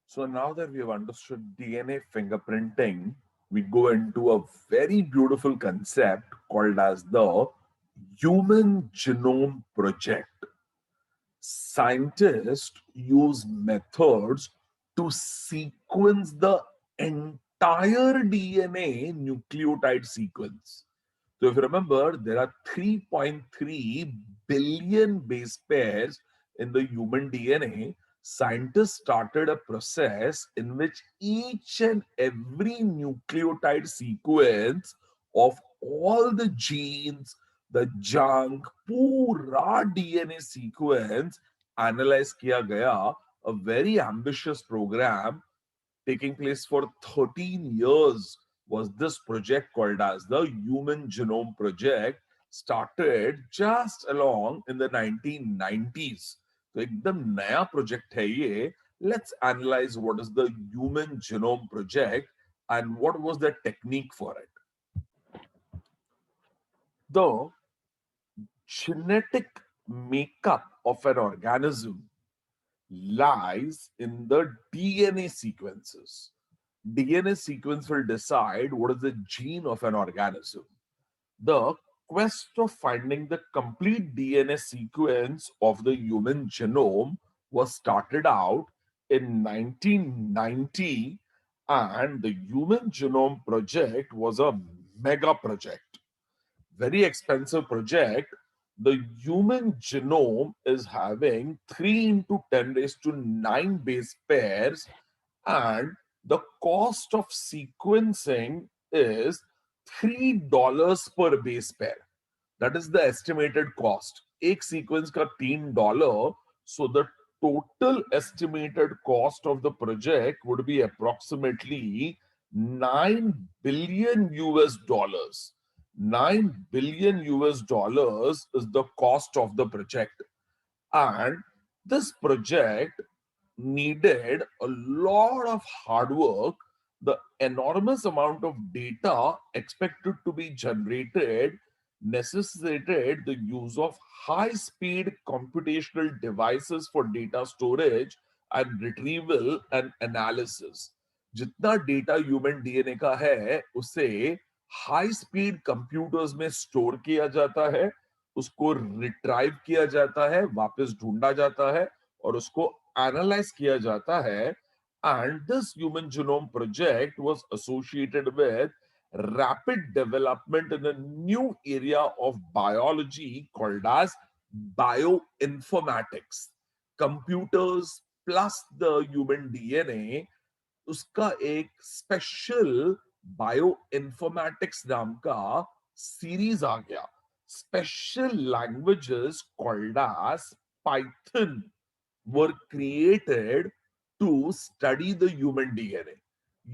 So now that we have understood DNA fingerprinting, we go into a very beautiful concept called as the Human Genome Project. Scientists use methods to sequence the entire DNA nucleotide sequence. So if you remember, there are 3.3 billion base pairs in the human DNA. Scientists started a process in which each and every nucleotide sequence of all the genes, the junk, पूरा DNA sequence analyze किया गया. A very ambitious program taking place for 13 years was this project called as the Human Genome Project, started just along in the 1990s. तो एकदम नया project है ये. Let's analyze what is the Human Genome Project and what was the technique for it. The genetic makeup of an organism lies in the DNA sequences. DNA sequence will decide what is the gene of an organism. The quest of finding the complete DNA sequence of the human genome was started out in 1990, and the Human Genome Project was a mega project, very expensive project. The human genome is having 3 into 10 raised to 9 base pairs, and the cost of sequencing is $3 per base pair. That is the estimated cost. एक sequence का $3. So the total estimated cost of the project would be approximately 9 billion US dollars. 9 billion US dollars is the cost of the project. And this project needed a lot of hard work. The enormous amount of data expected to be generated necessitated the use of high speed computational devices for data storage and retrieval and analysis. जितना data human DNA का है उसे high speed computers में store किया जाता है, उसको retrieve किया जाता है, वापस ढूंढा जाता है और उसको एनालाइज किया जाता है. And this Human Genome Project was associated with rapid development in a new area of biology called as bioinformatics. Computers plus the human DNA, उसका एक स्पेशल बायो इन्फॉर्मेटिक्स नाम का सीरीज आ गया. Special languages called as Python were created to study the human DNA.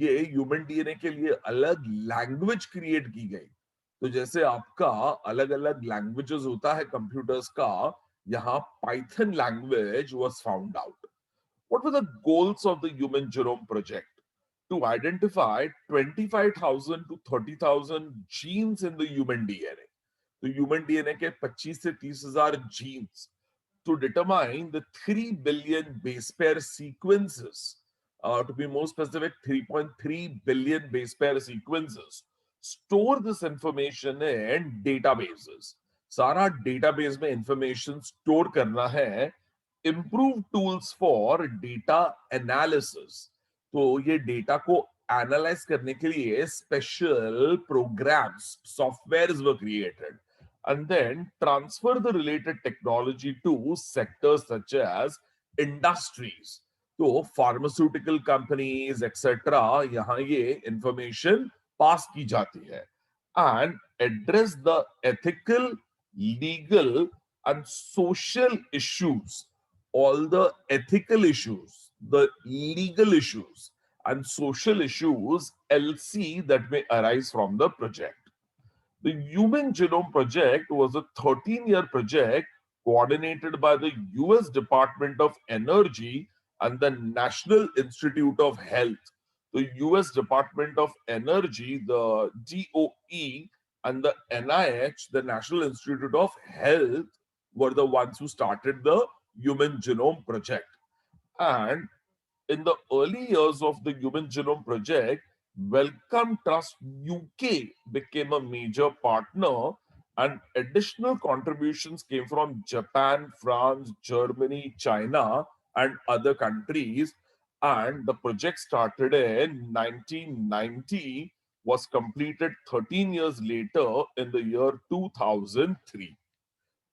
ये human DNA के लिए अलग लैंग्वेज क्रिएट की गई. तो जैसे आपका अलग अलग लैंग्वेजेस होता है कंप्यूटर्स का, यहाँ Python language was found out. What were the goals of the Human Genome Project? To identify 25,000 to 30,000 genes in the human DNA. तो ह्यूमन डीएनए के 25 से 30,000 genes to determine the 3 billion base pair sequences. To be more specific, 3.3 billion base pair sequences. Store this information in databases. सारा database में information store करना है. Improve tools for data analysis. तो ये data को analyse करने के लिए special programs, softwares were created. And then transfer the related technology to sectors such as industries. तो pharmaceutical companies etc. यहाँ ये information पास की जाती है. And address the ethical, legal and social issues. All the ethical issues, the legal issues and social issues LC that may arise from the project. The Human Genome Project was a 13-year project coordinated by the US Department of Energy and the National Institute of Health. The US Department of Energy, the DOE, and the NIH, the National Institute of Health, were the ones who started the Human Genome Project. And In the early years of the Human Genome Project, Wellcome Trust UK became a major partner, and additional contributions came from Japan, France, Germany, China, and other countries. And the project started in 1990, was completed 13 years later in the year 2003.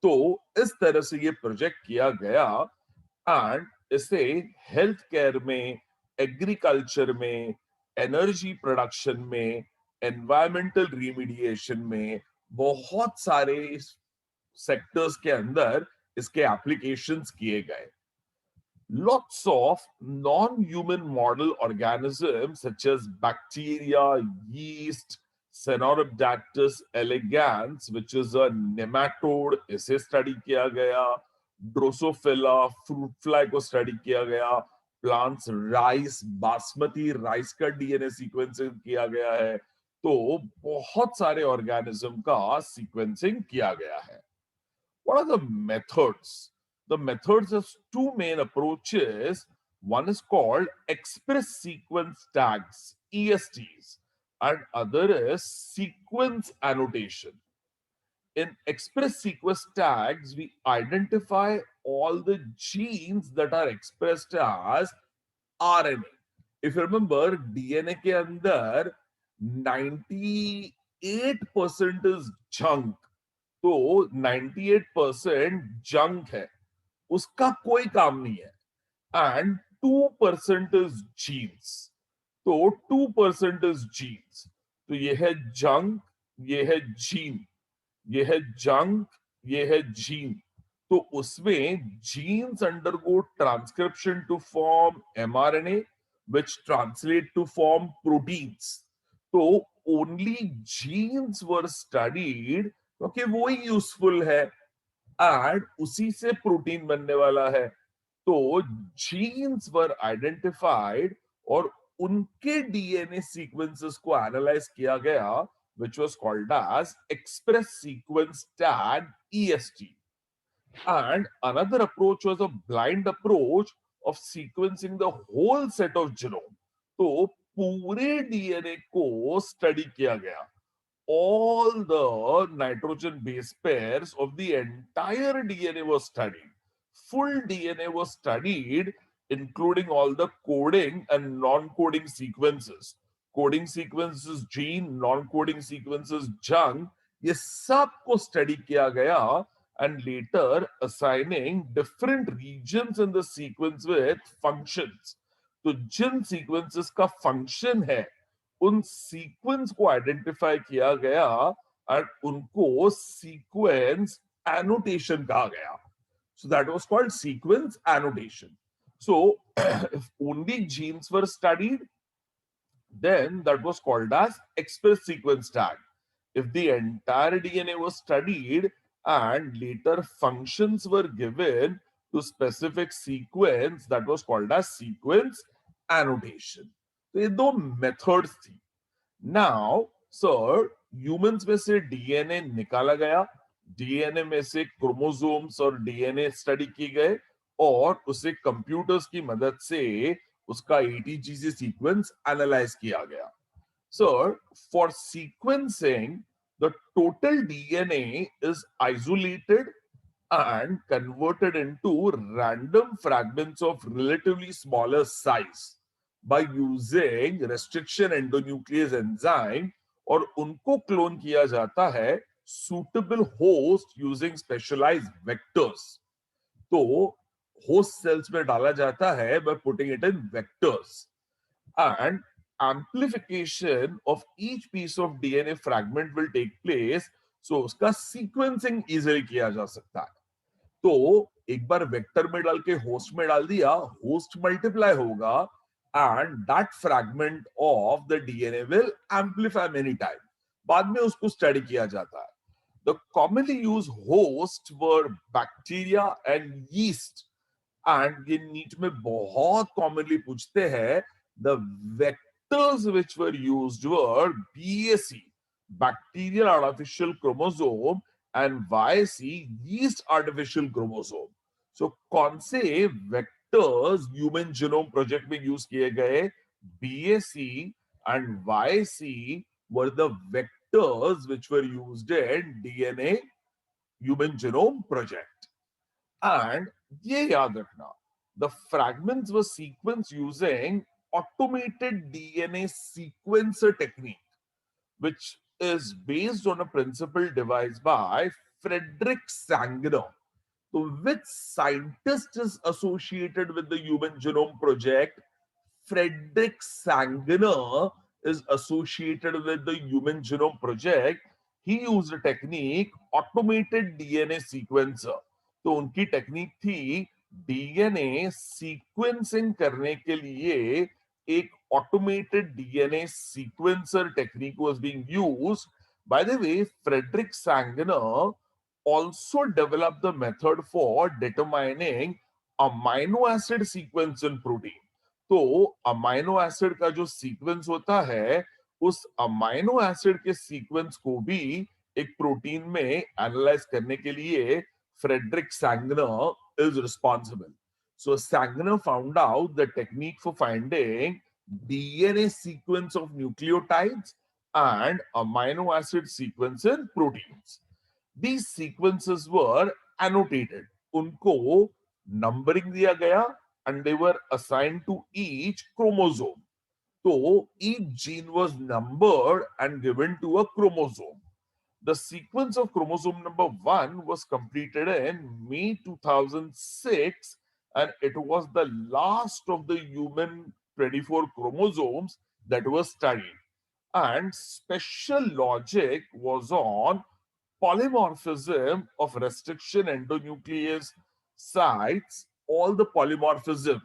तो इस तरह से ये project किया गया, and इसे health care में, agriculture में, एनर्जी प्रोडक्शन में, एनवायरमेंटल रिमीडिएशन में, बहुत सारे सेक्टर्स के अंदर इसके एप्लीकेशंस किए गए. Lots of non-human model organisms such as bacteria, yeast, Cenorhabditis elegans, which is a nematode, इसे study किया गया. Drosophila, fruit fly को study किया गया. Plants, rice, बासमती राइस का डीएनए सीक्वेंसिंग किया गया है. तो बहुत सारे ऑर्गेनिज्म का सीक्वेंसिंग किया गया है. What are the methods? The methods have two main approaches. One is called express sequence tags, ESTs, and other is sequence annotation. In express sequence tags, we identify all the genes that are expressed as RNA. If you remember, DNA के अंदर 98% is junk. तो 98% junk है, उसका कोई काम नहीं है. And 2% is genes. तो 2% इज जीन्स. तो ये है जंक, ये है जीन, ये है जंक, ये है जीन. तो उसमें genes undergo transcription to form mRNA, which translate to form proteins. तो ओनली जीन्स वर स्टडीड क्योंकि वो ही यूजफुल है, एंड उसी से प्रोटीन बनने वाला है. तो जीन्स वर आइडेंटिफाइड और उनके डीएनए सीक्वेंसेस को एनालाइज किया गया, which was called as express sequence tag, EST. And another approach was a blind approach of sequencing the whole set of genome. तो पूरे डीएनए को स्टडी किया गया. All the nitrogen base pairs of the entire DNA was studied. Full DNA was studied, including all the coding and non-coding sequences. Coding sequences gene, non-coding sequences junk. ये सब को study किया गया, and later assigning different regions in the sequence with functions. तो जिन sequences का function है, उन sequence को आइडेंटिफाई किया गया और उनको सीक्वेंस एनोटेशन कहा गया. So that was called sequence annotation. So if only genes were studied, then that was called as express sequence tag. If the entire DNA was studied and later functions were given to specific sequence, that was called as sequence annotation. तो ये दो methods थी. Now sir, humans में से DNA निकाला गया, DNA में से क्रोमोसोम्स और डीएनए स्टडी की गए, और उसे कंप्यूटर्स की मदद से उसका एटीजीसी सीक्वेंस एनालाइज किया गया. Sir, for sequencing the total DNA is isolated and converted into random fragments of relatively smaller size by using restriction endonuclease enzyme, और उनको क्लोन किया जाता है suitable host using specialized vectors. तो host cells में डाला जाता है by putting it in vectors, and amplification of each piece of DNA fragment will take place, so उसका sequencing easily किया जा सकता है. तो एक बार वेक्टर में डाल के होस्ट में डाल दिया, होस्ट मल्टीप्लाई होगा, and that fragment of the DNA will amplify many time. बाद में उसको स्टडी किया जाता है. The commonly use host were bacteria and yeast, and ये नीट में बहुत कॉमनली पूछते हैं. The vectors which were used were BAC, bacterial artificial chromosome, and YC, yeast artificial chromosome. So कौन से वेक्टर्स ह्यूमन जीनोम प्रोजेक्ट में यूज किए गए, BAC and YC were the vectors which were used in DNA human genome project. And ये याद रखना, the fragments were sequenced using automated DNA sequencer technique, which is based on a principle devised by Frederick Sanger. So, which scientist is associated with the Human Genome Project? Frederick Sanger is associated with the Human Genome Project. He used a technique, automated DNA sequencer. तो उनकी technique थी DNA sequencing करने के लिए एक automated DNA sequencer technique was being used. By the way, Frederick Sanger also developed the method for determining amino acid sequence in protein. तो amino acid का जो सीक्वेंस होता है, उस अमाइनो एसिड के सीक्वेंस को भी एक प्रोटीन में एनालाइज करने के लिए Frederick Sanger is responsible. So Sanger found out the technique for finding DNA sequence of nucleotides and amino acid sequence in proteins. These sequences were annotated. उनको numbering दिया गया and they were assigned to each chromosome. So each gene was numbered and given to a chromosome. The sequence of chromosome number 1 was completed in May 2006, and it was the last of the human 24 chromosomes that was studied. And special logic was on polymorphism of restriction endonuclease sites, all the polymorphism.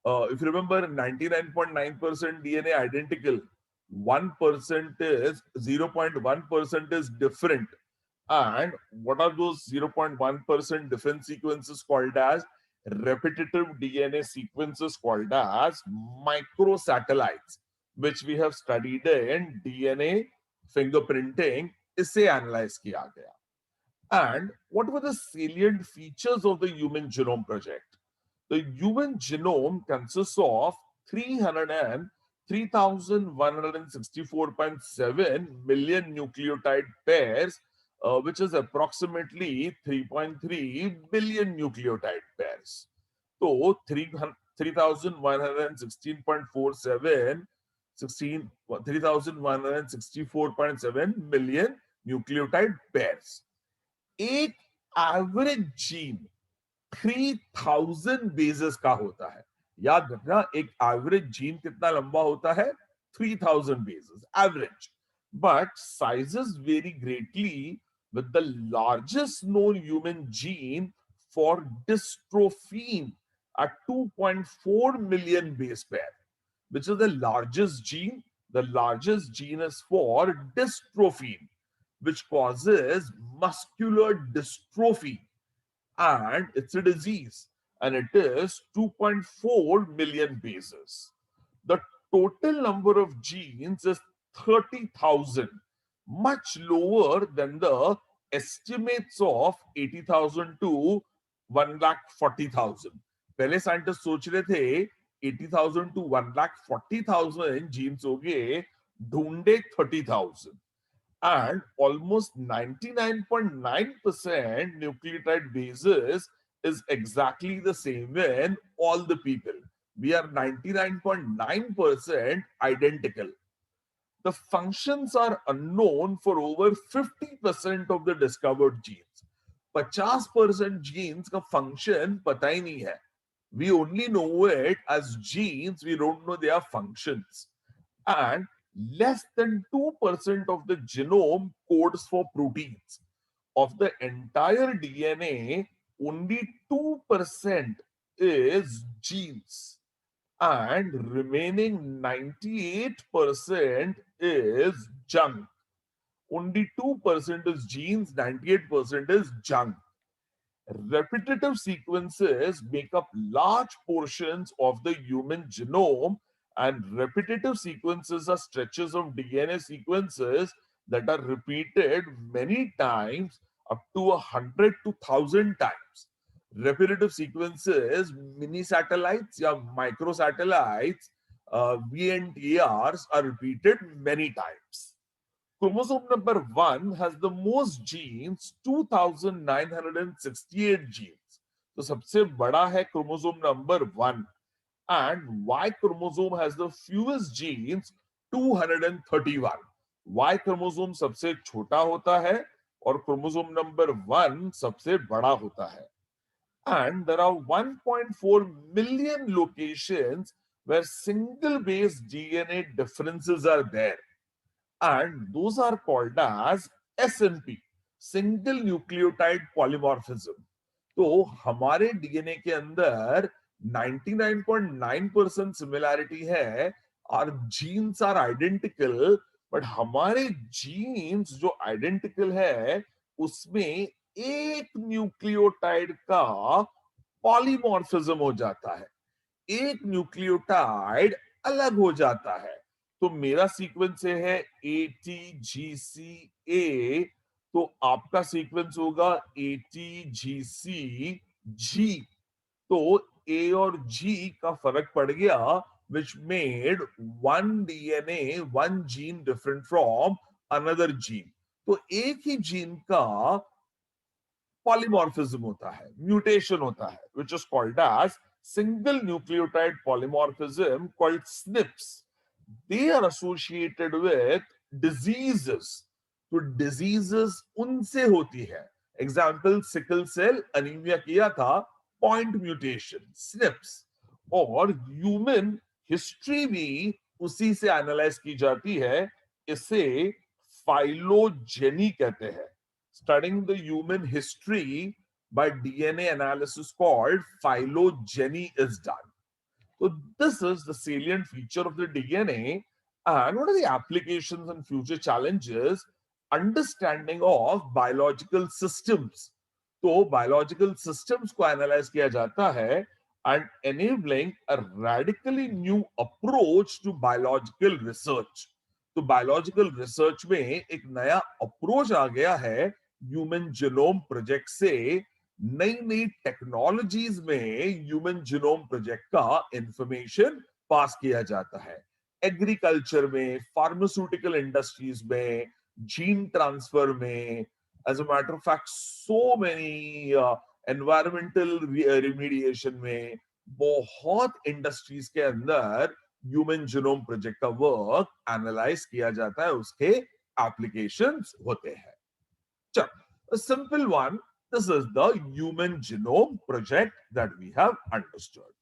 If you remember, 99.9% DNA identical, 1% is 0.1% is different. And what are those 0.1% different sequences called as? Repetitive DNA sequences called as microsatellites, which we have studied in DNA fingerprinting. इसे analyse किया गया. And what were the salient features of the Human Genome Project? The human genome consists of 303,164.7 million nucleotide pairs, which is approximately 3.3 billion nucleotide pairs. So 3,116.47 3,164.7 million nucleotide pairs. एक average gene 3000 bases का होता है. याद रखना, एक average gene कितना लंबा होता है? 3000 bases average. But sizes vary greatly, with the largest known human gene for dystrophine at 2.4 million base pair, which is the largest gene. The largest gene is for dystrophine, which causes muscular dystrophy, and it's a disease, and it is 2.4 million bases. The total number of genes is 30,000, much lower than the estimates of 80,000 to 1,40,000. पहले scientist सोच रहे थे 80,000 to 1,40,000 jeans हो गए, ढूंढे 30,000. And almost 99.9% nucleotide bases is exactly the same in all the people. We are 99.9% identical. The functions are unknown for over 50% of the discovered genes. 50% genes का function पता ही नहीं है. We only know it as genes, we don't know their functions. And less than 2% of the genome codes for proteins. Of the entire DNA, only 2% is genes, and remaining 98% is junk. Only 2% is genes, 98% is junk. Repetitive sequences make up large portions of the human genome, and repetitive sequences are stretches of DNA sequences that are repeated many times, up to 100 to 1,000 times. repetitive sequences, mini satellites या micro satellites, VNTRs are repeated many times. Chromosome number 1 has the most genes, 2968 genes. तो सबसे बड़ा है chromosome number 1, and Y chromosome has the fewest genes, 231. Y chromosome सबसे छोटा होता है और chromosome number 1 सबसे बड़ा होता है. And there are 1.4 million locations where single base DNA differences are there, and those are called as SNP, single nucleotide polymorphism. तो हमारे डीएनए के अंदर 99.9% सिमिलैरिटी है, और जीन्स आर आइडेंटिकल, बट हमारे जीन्स जो आइडेंटिकल है उसमें एक न्यूक्लियोटाइड का पॉलीमॉर्फिज्म हो जाता है, एक न्यूक्लियोटाइड अलग हो जाता है. तो मेरा सीक्वेंस है ATGCA, तो आपका सीक्वेंस होगा ATGCG. तो ए और जी का फर्क पड़ गया, which made one DNA, one gene different from another gene. तो एक ही जीन का पॉलीमॉर्फिज्म होता है, म्यूटेशन होता है, which is called as single nucleotide polymorphism, called SNPs. They are associated with diseases. तो diseases उनसे होती है. एग्जाम्पल सिकल सेल अनीमिया किया था, पॉइंट म्यूटेशन, SNPs. और ह्यूमन हिस्ट्री भी उसी से एनालाइज की जाती है. इसे फाइलोजेनी कहते हैं. Studying the human history by DNA analysis called phylogeny is done. So this is the salient feature of the DNA. And what are the applications and future challenges? Understanding of biological systems. तो biological systems को analyze किया जाता है, and enabling a radically new approach to biological research. तो biological research में एक नया approach आ गया है ह्यूमन जीनोम प्रोजेक्ट से. नई नई टेक्नोलॉजीज में ह्यूमन जीनोम प्रोजेक्ट का इंफॉर्मेशन पास किया जाता है. एग्रीकल्चर में, फार्मास्यूटिकल इंडस्ट्रीज में, जीन ट्रांसफर में, as a matter of fact so many environmental remediation में, बहुत इंडस्ट्रीज के अंदर ह्यूमन जीनोम प्रोजेक्ट का वर्क एनालाइज किया जाता है, उसके एप्लीकेशंस होते हैं. चलो, simple one, this is the human genome project that we have understood.